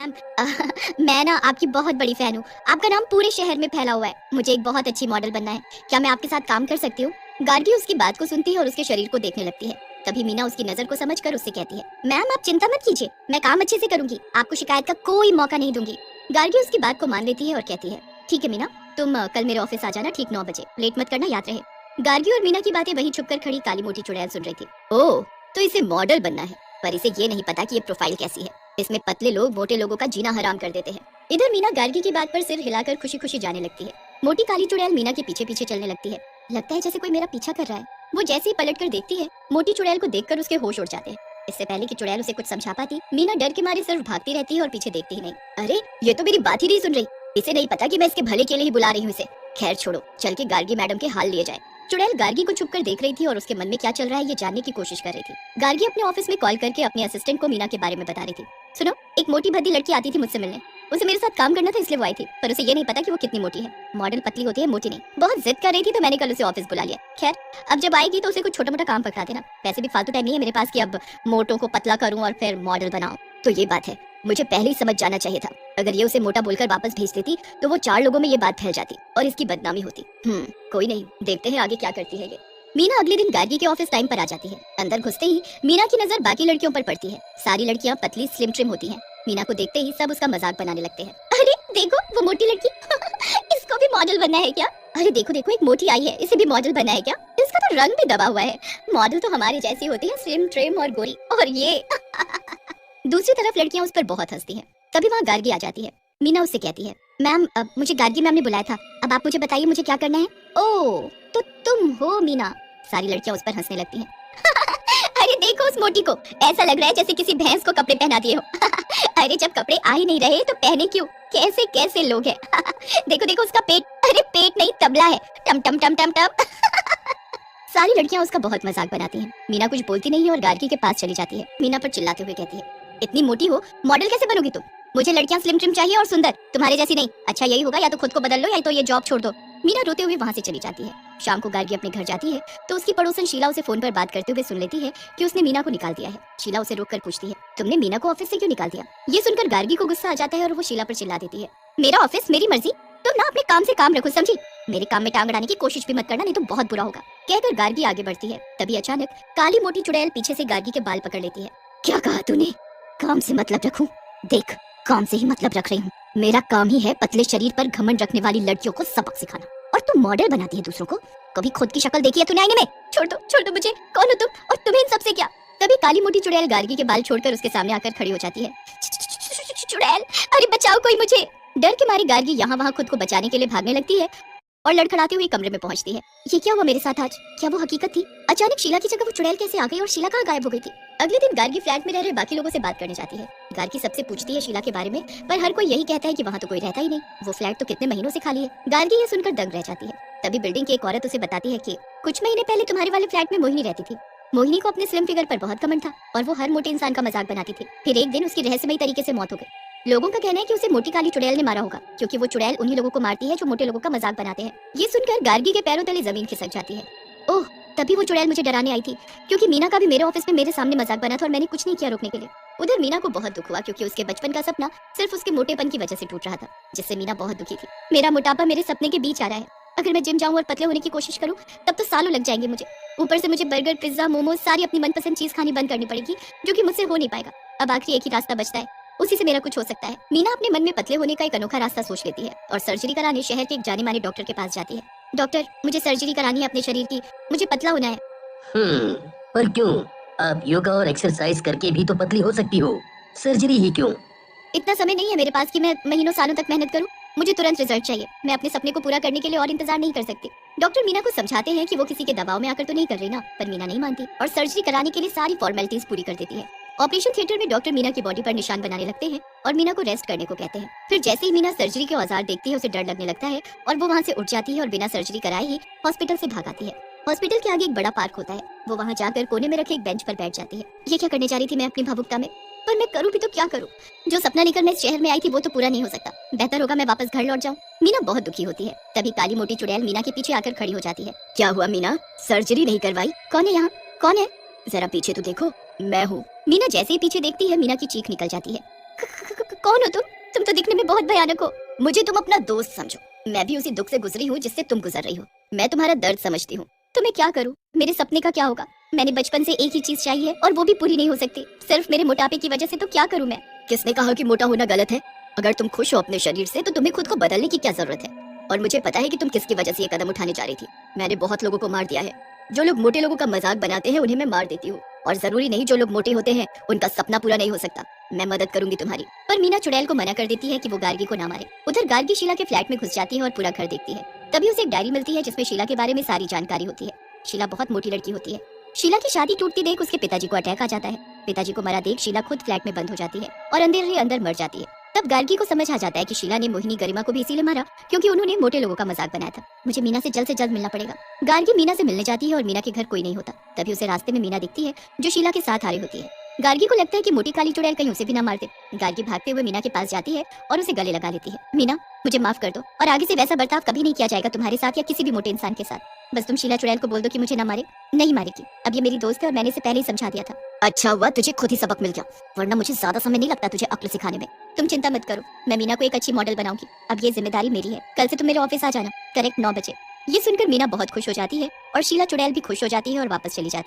Ma'am, मैं ना आपकी बहुत बड़ी फैन हूँ। आपका नाम पूरे शहर में फैला हुआ है। मुझे एक बहुत अच्छी मॉडल बनना है। क्या मैं आपके साथ काम कर सकती हूँ? गार्गी उसकी बात को सुनती है और उसके शरीर को देखने लगती है। तभी मीना उसकी नजर को समझकर उससे कहती है, मैम आप चिंता मत कीजिए, मैं काम अच्छे से करूंगी, आपको शिकायत का कोई मौका नहीं दूंगी। गार्गी उसकी बात को मान लेती है और कहती है, ठीक है मीना, तुम कल मेरे ऑफिस आ जाना ठीक 9 बजे, लेट मत करना, याद रहे। गार्गी और मीना की बातें वहीं छुपकर खड़ी काली मोटी चुड़ैल सुन रही थी। ओह, तो इसे मॉडल बनना है, पर इसे ये नहीं पता कि ये प्रोफाइल कैसी है। इसमें पतले लोग मोटे लोगों का जीना हराम कर देते हैं। इधर मीना गार्गी की बात पर सिर हिलाकर खुशी खुशी जाने लगती है। मोटी काली चुड़ैल मीना के पीछे पीछे चलने लगती है। लगता है जैसे कोई मेरा पीछा कर रहा है। वो जैसे ही पलट कर देखती है, मोटी चुड़ैल को देखकर उसके होश उड़ जाते हैं। इससे पहले कि चुड़ैल उसे कुछ समझा पाती, मीना डर के मारे सिर्फ भागती रहती है और पीछे देखती ही नहीं। अरे ये तो मेरी बात ही नहीं सुन रही। इसे नहीं पता कि मैं इसके भले के लिए ही बुला रही हूँ इसे। खैर छोड़ो, चल के गार्गी मैडम के हाल लिए जाए। चुड़ैल गार्गी को छुपकर देख रही थी और उसके मन में क्या चल रहा है ये जानने की कोशिश कर रही थी। गार्गी अपने ऑफिस में कॉल करके अपने असिस्टेंट को मीना के बारे में बता रही थी। सुनो, एक मोटी भद्दी लड़की आती थी मुझसे मिलने। उसे मेरे साथ काम करना था इसलिए वो आई थी, पर उसे ये नहीं पता कि वो कितनी मोटी है। मॉडल पतली होती है, मोटी नहीं। बहुत जिद कर रही थी तो मैंने कल उसे ऑफिस बुला लिया। खैर अब जब आएगी तो उसे कुछ छोटा मोटा काम पकड़ा देना। वैसे भी फालतू टाइम नहीं है मेरे पास कि अब मोटों को पतला करूं और फिर मॉडल बनाऊं। तो ये बात है, मुझे पहले ही समझ जाना चाहिए था। अगर ये उसे मोटा बोलकर वापस भेज देती तो वो 4 लोगों में ये बात फैल जाती और इसकी बदनामी होती। कोई नहीं, देखते हैं आगे क्या करती है ये। मीना अगले दिन गार्गी के ऑफिस टाइम पर आ जाती है। अंदर घुसते ही मीना की नजर बाकी लड़कियों पर पड़ती है। सारी लड़कियां पतली स्लिम ट्रिम होती हैं। मीना को देखते ही सब उसका मजाक बनाने लगते हैं। अरे देखो वो मोटी लड़की इसको भी मॉडल बनना है क्या? अरे देखो देखो एक मोटी आई है, इसे भी मॉडल बनना है क्या? इसका तो रंग भी दबा हुआ है। मॉडल तो हमारी जैसी होती है, स्लिम ट्रिम और गोरी, और ये दूसरी तरफ लड़कियां उस पर बहुत हंसती हैं। तभी वहाँ गार्गी आ जाती है। मीना उससे कहती है, मैम मुझे गार्गी मैम ने बुलाया था, अब आप मुझे बताइए मुझे क्या करना है। ओह तो तुम हो मीना। सारी लड़कियां उस पर हंसने लगती हैं। अरे देखो उस मोटी को, ऐसा लग रहा है जैसे किसी भैंस को कपड़े पहना दिए हो। अरे जब कपड़े आ ही नहीं रहे तो पहने क्यों? कैसे कैसे लोग हैं। देखो देखो उसका पेट, अरे पेट नहीं तबला है, टम टम टम टम टम। सारी लड़कियां उसका बहुत मजाक बनाती हैं। मीना कुछ बोलती नहीं है और गार्गी के पास चली जाती है। मीना पर चिल्लाते हुए कहती है, इतनी मोटी हो, मॉडल कैसे बनोगी तुम? मुझे लड़कियां स्लिम ट्रिम चाहिए और सुंदर, तुम्हारे जैसी नहीं। अच्छा यही होगा, या तो खुद को बदल लो या तो ये जॉब छोड़ दो। मीना रोते हुए वहां से चली जाती है। शाम को गार्गी अपने घर जाती है तो उसकी पड़ोसन शीला उसे फोन पर बात करते हुए सुन लेती है कि उसने मीना को निकाल दिया है। शीला उसे रोककर पूछती है, तुमने मीना को ऑफिस से क्यों निकाल दिया? ये सुनकर गार्गी को गुस्सा आ जाता है और वो शीला पर चिल्ला देती है, मेरा ऑफिस मेरी मर्जी, तुम ना अपने काम से काम रखो, समझी? मेरे काम में टांग अड़ाने की कोशिश भी मत करना, नहीं तो बहुत बुरा होगा। कहकर गार्गी आगे बढ़ती है। तभी अचानक काली मोटी चुड़ैल पीछे से गार्गी के बाल पकड़ लेती है। क्या कहा तूने? काम से मतलब रखूं? देख, काम से ही मतलब रख रही हूँ। मेरा काम ही है पतले शरीर पर घमंड रखने वाली लड़कियों को सबक सिखाना, और तू मॉडल बनाती है दूसरों को। कभी खुद की शक्ल देखी है तूने आईने में? छोड़ दो मुझे, कौन हो तुम और तुम्हें इन सबसे क्या? तभी काली मोटी चुड़ैल गार्गी के बाल छोड़कर उसके सामने आकर खड़ी हो जाती है। चुड़ैल, अरे बचाओ कोई मुझे। डर के मारी गार्गी यहाँ वहाँ खुद को बचाने के लिए भागने लगती है और लड़खड़ाते हुए कमरे में पहुंचती है। ये क्या हुआ मेरे साथ आज? क्या वो हकीकत थी? अचानक शीला की जगह वो चुड़ैल कैसे आ गई और शीला कहाँ गायब हो गई थी? अगले दिन गार्गी फ्लैट में रह रहे बाकी लोगों से बात करने जाती है। गार्गी सबसे पूछती है शीला के बारे में, पर हर कोई यही कहता है कि वहाँ तो कोई रहता ही नहीं, वो फ्लैट तो कितने महीनों से खाली है। गार्गी ये सुनकर दंग रह जाती है। तभी बिल्डिंग की एक औरत उसे बताती है कि कुछ महीने पहले तुम्हारे वाले फ्लैट में मोहिनी रहती थी। मोहिनी को अपने स्लिम फिगर पर बहुत घमंड था और वो हर मोटे इंसान का मजाक बनाती थी। फिर एक दिन उसकी रहस्यमयी तरीके से मौत हो गई। लोगों का कहना है कि उसे मोटी काली चुड़ैल ने मारा होगा, क्योंकि वो चुड़ैल उन्हीं लोगों को मारती है जो मोटे लोगों का मजाक बनाते हैं। ये सुनकर गार्गी के पैरों तले जमीन खिसक जाती है। ओह, तभी वो चुड़ैल मुझे डराने आई थी, क्योंकि मीना का भी मेरे ऑफिस में मेरे सामने मजाक बना था और मैंने कुछ नहीं किया रोकने के लिए। उधर मीना को बहुत दुख हुआ, क्योंकि उसके बचपन का सपना सिर्फ उसके मोटेपन की वजह से टूट रहा था, जिससे मीना बहुत दुखी थी। मेरा मोटापा मेरे सपने के बीच आ रहा है। अगर मैं जिम जाऊं और पतले होने की कोशिश करूं तब तो सालों लग जाएंगे मुझे। ऊपर से मुझे बर्गर, पिज्जा, मोमोज, सारी अपनी मनपसंद चीज खानी बंद करनी पड़ेगी, जो कि मुझसे हो नहीं पाएगा। अब आखिरी एक ही रास्ता बचता है, उसी से मेरा कुछ हो सकता है। मीना अपने मन में पतले होने का एक अनोखा रास्ता सोच लेती है और सर्जरी कराने शहर के एक जाने माने डॉक्टर के पास जाती है। डॉक्टर, मुझे सर्जरी करानी है अपने शरीर की, मुझे पतला होना है। पर क्यों? आप योगा और एक्सरसाइज करके भी तो पतली हो सकती हो, सर्जरी ही क्यों? इतना समय नहीं है मेरे पास कि मैं महीनों सालों तक मेहनत करूं। मुझे तुरंत रिजल्ट चाहिए। मैं अपने सपने को पूरा करने के लिए और इंतजार नहीं कर सकती। डॉक्टर मीना को समझाते हैं कि वो किसी के दबाव में आकर तो नहीं कर रही ना, पर मीना नहीं मानती और सर्जरी कराने के लिए सारी फॉर्मेलिटीज पूरी कर देती है। ऑपरेशन थिएटर में डॉक्टर मीना की बॉडी पर निशान बनाने लगते हैं और मीना को रेस्ट करने को कहते हैं। फिर जैसे ही मीना सर्जरी के औजार देखती है उसे डर लगने लगता है और वो वहाँ से उठ जाती है और बिना सर्जरी कराए ही हॉस्पिटल से भाग आती है। हॉस्पिटल के आगे एक बड़ा पार्क होता है। वो वहाँ जाकर कोने में रखे एक बेंच पर बैठ जाती है। ये क्या करने जा रही थी मैं अपनी भावुकता में? पर मैं करूँ भी तो क्या करूँ? जो सपना लेकर मैं इस शहर में आई थी वो तो पूरा नहीं हो सकता। बेहतर होगा मैं वापस घर लौट जाऊँ। मीना बहुत दुखी होती है। तभी काली मोटी चुड़ैल मीना के पीछे आकर खड़ी हो जाती है। क्या हुआ मीना, सर्जरी नहीं करवाई? कौन है यहाँ? कौन है? जरा पीछे तो देखो, मैं हूँ। मीना जैसे ही पीछे देखती है मीना की चीख निकल जाती है। कौन हो तुम तो दिखने में बहुत भयानक हो। मुझे तुम अपना दोस्त समझो, मैं भी उसी दुख से गुजरी हूँ जिससे तुम गुजर रही हो। मैं तुम्हारा दर्द समझती हूँ। तो मैं क्या करूँ, मेरे सपने का क्या होगा? मैंने बचपन से एक ही चीज चाहिए है और वो भी पूरी नहीं हो सकती, सिर्फ मेरे मोटापे की वजह से। तो क्या करूँ मैं? किसने कहा कि मोटा होना गलत है? अगर तुम खुश हो अपने शरीर से तो तुम्हें खुद को बदलने की क्या जरूरत है? और मुझे पता है कि तुम किसकी वजह से ये कदम उठाने जा रही थी। मैंने बहुत लोगों को मार दिया है। जो लोग मोटे लोगों का मजाक बनाते हैं उन्हें मैं मार देती हूँ। और जरूरी नहीं जो लोग मोटे होते हैं उनका सपना पूरा नहीं हो सकता। मैं मदद करूंगी तुम्हारी। पर मीना चुड़ैल को मना कर देती है कि वो गार्गी को ना मारे। उधर गार्गी शीला के फ्लैट में घुस जाती है और पूरा घर देखती है। तभी उसे एक डायरी मिलती है जिसमें शीला के बारे में सारी जानकारी होती है। शीला बहुत मोटी लड़की होती है। शीला की शादी टूटती देख उसके पिताजी को अटैक आ जाता है। पिताजी को मरा देख शीला खुद फ्लैट में बंद हो जाती है और अंदर ही अंदर मर जाती है। तब गार्गी को समझ आ जाता है कि शीला ने मोहिनी गरिमा को भी इसीलिए मारा क्योंकि उन्होंने मोटे लोगों का मजाक बनाया था। मुझे मीना से जल्द मिलना पड़ेगा। गार्गी मीना से मिलने जाती है और मीना के घर कोई नहीं होता। तभी उसे रास्ते में मीना दिखती है जो शीला के साथ आ रही होती है। गार्गी को लगता है कि मोटी काली चुड़ैल कहीं उसे भी ना मार दे। गार्गी भागते हुए मीना के पास जाती है और उसे गले लगा लेती है। मीना, मुझे माफ कर दो और आगे से वैसा बर्ताव कभी नहीं किया जाएगा तुम्हारे साथ या किसी भी मोटे इंसान के साथ। बस तुम शीला चुड़ैल को बोल दो कि मुझे ना मारे। नहीं मारेगी, अब ये मेरी दोस्त है और मैंने इसे पहले ही समझा दिया था। अच्छा हुआ तुझे खुद ही सबक मिल गया, वरना मुझे ज्यादा समय नहीं लगता तुझे अक्ल सिखाने में। तुम चिंता मत करो, मैं मीना को एक अच्छी मॉडल बनाऊंगी। अब ये जिम्मेदारी मेरी है। कल से तुम मेरे ऑफिस आ जाना करेक्ट 9 बजे। ये सुनकर मीना बहुत खुश हो जाती है और शीला चुड़ैल भी खुश हो जाती है और वापस चली जाती है।